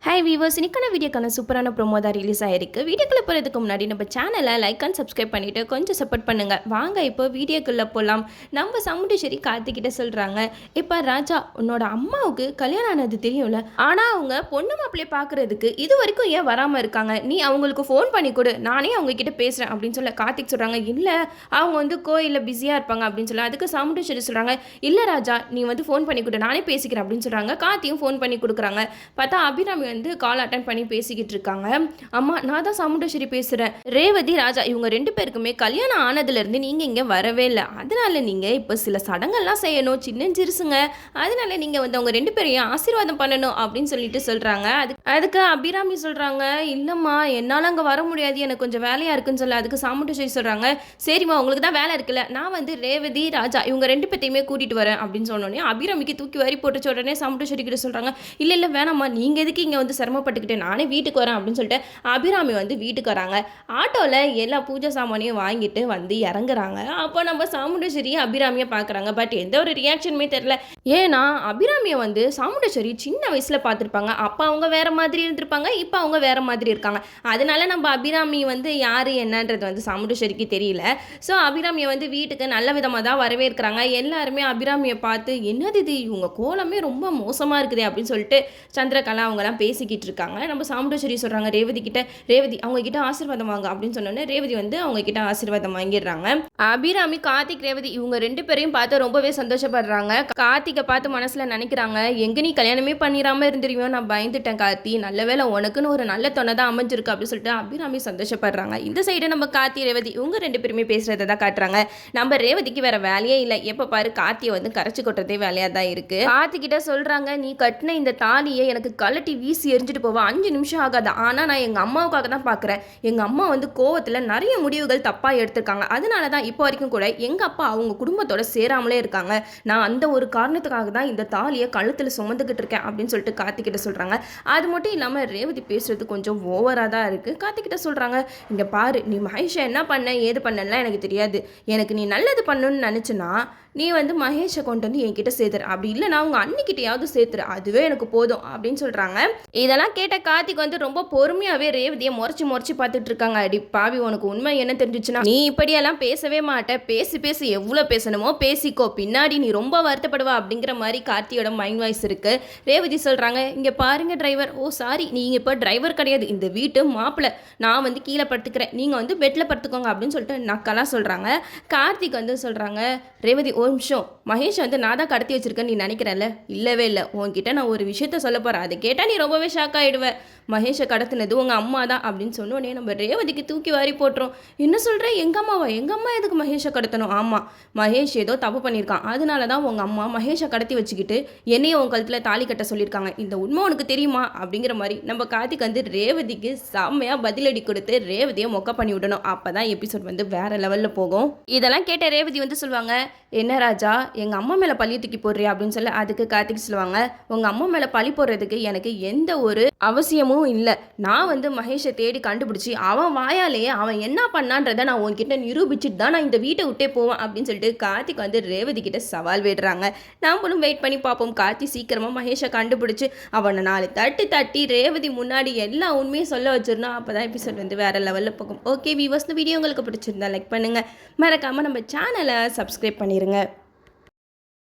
Hi viewers, இன்னைக்கான வீடியோக்கான சூப்பரான ப்ரோமோ தான் ரிலீஸ் ஆயிருக்கு. வீடியோக்குள்ளே போகிறதுக்கு முன்னாடி நம்ம சேனலை லைக் அண்ட் சப்ஸ்கிரைப் பண்ணிவிட்டு கொஞ்சம் சப்போர்ட் பண்ணுங்கள். வாங்க இப்போ வீடியோக்குள்ளே போகலாம். நம்ம சமுண்டேஸ்வரி கார்த்திகிட்ட சொல்கிறாங்க, இப்போ ராஜா உன்னோட அம்மாவுக்கு கல்யாணம் ஆனது தெரியும்ல, ஆனால் அவங்க பொண்ணு மாப்பிள்ளையை பார்க்குறதுக்கு இது வரைக்கும் ஏன் வராமல் இருக்காங்க? நீ அவங்களுக்கு ஃபோன் பண்ணி கொடு, நானே அவங்கக்கிட்ட பேசுகிறேன் அப்படின்னு சொல்ல கார்த்திக் சொல்கிறாங்க, இல்லை அவங்க வந்து கோயிலில் பிஸியாக இருப்பாங்க அப்படின்னு சொல்ல. அதுக்கு சமுண்டேஸ்வரி சொல்கிறாங்க, இல்லை ராஜா நீ வந்து ஃபோன் பண்ணி கொடு, நானே பேசிக்கிறேன் அப்படின்னு சொல்கிறாங்க. கார்த்தியும் ஃபோன் பண்ணி கொடுக்குறாங்க. பார்த்தா அபிராமி வந்து கால் அட்டன் பண்ணி பேசிக்கிட்டு இருக்காங்க. அம்மா நான் தான் சாமுண்டேஸ்வரி பேசுகிறேன். ரேவதி ராஜா இவங்க ரெண்டு பேருக்குமே கல்யாணம் ஆனதுலேருந்து நீங்கள் இங்கே வரவே இல்லை, அதனால நீங்கள் இப்போ சில சடங்கெல்லாம் செய்யணும், சின்ன சிறுசுங்க, அதனால நீங்கள் வந்து அவங்க ரெண்டு பேரையும் ஆசீர்வாதம் பண்ணணும் அப்படின்னு சொல்லிட்டு சொல்கிறாங்க. அதுக்கு அபிராமி சொல்கிறாங்க, இல்லைம்மா என்னால் அங்கே வர முடியாது, எனக்கு கொஞ்சம் வேலையாக இருக்குன்னு சொல்ல. அதுக்கு சாமுண்டேஸ்வரி சொல்கிறாங்க, சரிம்மா உங்களுக்கு தான் வேலை இருக்குல்ல, நான் வந்து ரேவதி ராஜா இவங்க ரெண்டு பேர்த்தையுமே கூட்டிகிட்டு வரேன் அப்படின்னு சொன்னோடனே அபிராமிக்கு தூக்கி வாரி போட்டுச்ச உடனே சாமுண்டேஸ்வரி கிட்ட சொல்கிறாங்க, இல்லை இல்லை வேணாம்மா, நீங்கள் எதுக்கு இங்கே வந்து சிரமப்பட்டுக்கிட்டு, நானே வீட்டுக்கு வரேன் அப்படின்னு சொல்லிட்டு அபிராமி வந்து வீட்டுக்கு வராங்க. ஆட்டோவில் எல்லா பூஜை சாமானையும் வாங்கிட்டு வந்து இறங்குறாங்க. அப்போ நம்ம சாமுண்டேஸ்வரி அபிராமியை பார்க்குறாங்க. பட் எந்த ஒரு ரியாக்ஷனுமே தெரியல. ஏன்னா அபிராமியை வந்து சாமுண்டேஸ்வரி சின்ன வயசில் பார்த்துருப்பாங்க. அப்போ அவங்க வேற மாதிரி இருந்திருப்பாங்க, இப்போ அவங்க வேற மாதிரி இருக்காங்க. அதனால நம்ம அபிராமி வந்து யார் என்னன்றது வந்து சாமுண்டேஸ்வரிக்கு தெரியல. ஸோ அபிராமியை வந்து வீட்டுக்கு நல்ல விதமாக தான் வரவேற்கிறாங்க. எல்லாருமே அபிராமியை பார்த்து, என்னது இது இவங்க கோலமே ரொம்ப மோசமாக இருக்குது அப்படின்னு சொல்லிட்டு சந்திரகலா அவங்கலாம் பேசிக்கிட்டு இருக்காங்க. நம்ம சாமுண்டேஸ்வரி சொல்கிறாங்க ரேவதி கிட்ட, ரேவதி அவங்க கிட்ட ஆசீர்வாதம் வாங்க அப்படின்னு சொன்னோன்னே ரேவதி வந்து அவங்க கிட்ட ஆசீர்வாதம் வாங்கிடுறாங்க. அபிராமி கார்த்திக் ரேவதி இவங்க ரெண்டு பேரையும் பார்த்து ரொம்பவே சந்தோஷப்படுறாங்க. கார்த்திகை பார்த்து மனசில் நினைக்கிறாங்க, எங்கே நீ கல்யாணமே பண்ணிடாமல் இருந்துருவியோ, நான் பயந்துட்டேன் கார்த்தி, நல்ல வேலை உனக்குன்னு ஒரு நல்ல தொண்ணை தான் அமைஞ்சிருக்கு அப்படின்னு சொல்லிட்டு அபிராமி சந்தோஷப்படுறாங்க. இந்த சைடு நம்ம கார்த்தி ரேவதி இவங்க ரெண்டு பேருமே பேசுகிறத தான் காட்டுறாங்க. நம்ம ரேவதிக்கு வேற வேலையே இல்லை, எப்போ பாரு கார்த்தியை வந்து கரைச்சி கொட்டுறதே வேலையாக தான் இருக்குது. கார்த்திகிட்ட சொல்கிறாங்க, நீ கட்டின இந்த தாலியை எனக்கு கலட்டி வீசி எரிஞ்சிட்டு போவா 5 நிமிஷம் ஆகாது, ஆனால் நான் எங்கள் அம்மாவுக்காக தான் பார்க்குறேன். எங்கள் அம்மா வந்து கோவத்தில் நிறைய முடிவுகள் தப்பாக எடுத்திருக்காங்க, அதனால தான் இப்போ வரைக்கும் கூட எங்கள் அப்பா அவங்க குடும்பத்தோட சேராமலே இருக்காங்க. நான் அந்த ஒரு காரணத்துக்காக தான் இந்த தாலியை கழுத்தில் சுமந்துக்கிட்டு இருக்கேன் அப்படின்னு சொல்லிட்டு கார்த்திகிட்ட சொல்கிறாங்க. அது மட்டும் இல்லாமல் ரேவதி பேசுறது கொஞ்சம் ஓவராக தான் இருக்குது. கார்த்திகிட்ட சொல்கிறாங்க, இங்கே பாரு, நீ மகேஷை என்ன பண்ண ஏது பண்ணலாம் எனக்கு தெரியாது, எனக்கு நீ நல்லது பண்ணணும்னு நினச்சின்னா நீ வந்து மகேஷை கொண்டு வந்து என்கிட்ட சேர்த்துரு, அப்படி இல்லைனா அவங்க அன்னிக்கிட்டையாவது சேர்த்துரு, அதுவே எனக்கு போதும் அப்படின்னு சொல்கிறாங்க. இதெல்லாம் கேட்ட கார்த்திக் வந்து ரொம்ப பொறுமையாகவே ரேவதியை முறைச்சி பார்த்துட்டு இருக்காங்க. அடி பாவி, உனக்கு உண்மை என்ன தெரிஞ்சிச்சுன்னா நீ இப்படியெல்லாம் பேசவே மாட்டேன், பேசி எவ்வளோ பேசணுமோ பேசிக்கோ, பின்னாடி நீ ரொம்ப வருத்தப்படுவா அப்படிங்கிற மாதிரி கார்த்தியோட மைண்ட் வாய்ஸ் இருக்கு. ரேவதி சொல்கிறாங்க, இங்கே பாருங்க டிரைவர், ஓ சாரி நீங்கள் இப்போ டிரைவர் கிடையாது, இந்த வீட்டு மாப்பிள்ளை, நான் வந்து கீழே படுத்துக்கிறேன், நீங்கள் வந்து பெட்டில் படுத்துக்கோங்க அப்படின்னு சொல்லிட்டு நக்கெல்லாம் சொல்கிறாங்க. கார்த்திக் வந்து சொல்கிறாங்க, ரேவதி ஒரு நிமிஷம், மகேஷ் வந்து நான் தான் கடத்தி வச்சிருக்கேன்னு நீ நினைக்கிறல்ல, இல்லவே இல்லை, உன்கிட்ட நான் ஒரு விஷயத்த சொல்ல போகிறேன், அதை கேட்டால் நீ ரொம்பவே ஷாக் ஆகிடுவேன். மகேஷை கடத்தினது உங்கள் அம்மா தான் அப்படின்னு சொன்னோடனே நம்ம ரேவதிக்கு தூக்கி வாரி போட்டுரும். என்ன சொல்கிறேன், எங்கள் அம்மாவா? எங்கள் அம்மா எதுக்கு மகேஷை கடத்தணும்? ஆமாம், மகேஷ் ஏதோ தப்பு பண்ணியிருக்கான், அதனால தான் உங்கள் அம்மா மகேஷை கடத்தி வச்சுக்கிட்டு என்னையும் உன் கழுத்தில் தாலி கட்ட சொல்லியிருக்காங்க, இந்த உண்மை உனக்கு தெரியுமா அப்படிங்கிற மாதிரி நம்ம கார்த்திக் வந்து ரேவதிக்கு செம்மையாக பதிலடி கொடுத்து ரேவதியை மொக்க பண்ணி விடணும். அப்போ தான் எபிசோட் வந்து வேறு லெவலில் போகும். இதெல்லாம் கேட்ட ரேவதி வந்து சொல்லுவாங்க, என்ன ராஜா எங்கள் அம்மா மேலே பழி தூக்கி போடுறியா அப்படின்னு சொல்ல. அதுக்கு கார்த்திக் சொல்லுவாங்க, உங்கள் அம்மா மேலே பழி போடுறதுக்கு எனக்கு எந்த ஒரு அவசியமும் இல்லை, நான் வந்து மகேஷை தேடி கண்டுபிடிச்சி அவன் வாயாலேயே அவன் என்ன பண்ணான்றதை நான் உன்கிட்ட நிரூபிச்சுட்டு தான் நான் இந்த வீட்டை விட்டே போவேன் அப்படின்னு சொல்லிட்டு கார்த்திக் வந்து ரேவதி கிட்ட சவால் விடுறாங்க. நாமளும் வெயிட் பண்ணி பார்ப்போம். கார்த்திக் சீக்கிரமாக மகேஷை கண்டுபிடிச்சி அவனை 4 தட்டி ரேவதி முன்னாடி எல்லா உண்மையும் சொல்ல வச்சிருந்தோம். அப்போ தான் எபிசோட் வந்து வேறு லெவலில் போகும். ஓகே வீவர்ஸ், இந்த வீடியோ உங்களுக்கு பிடிச்சிருந்தா லைக் பண்ணுங்கள், மறக்காமல் நம்ம சேனலை சப்ஸ்கிரைப் பண்ணிடுங்க.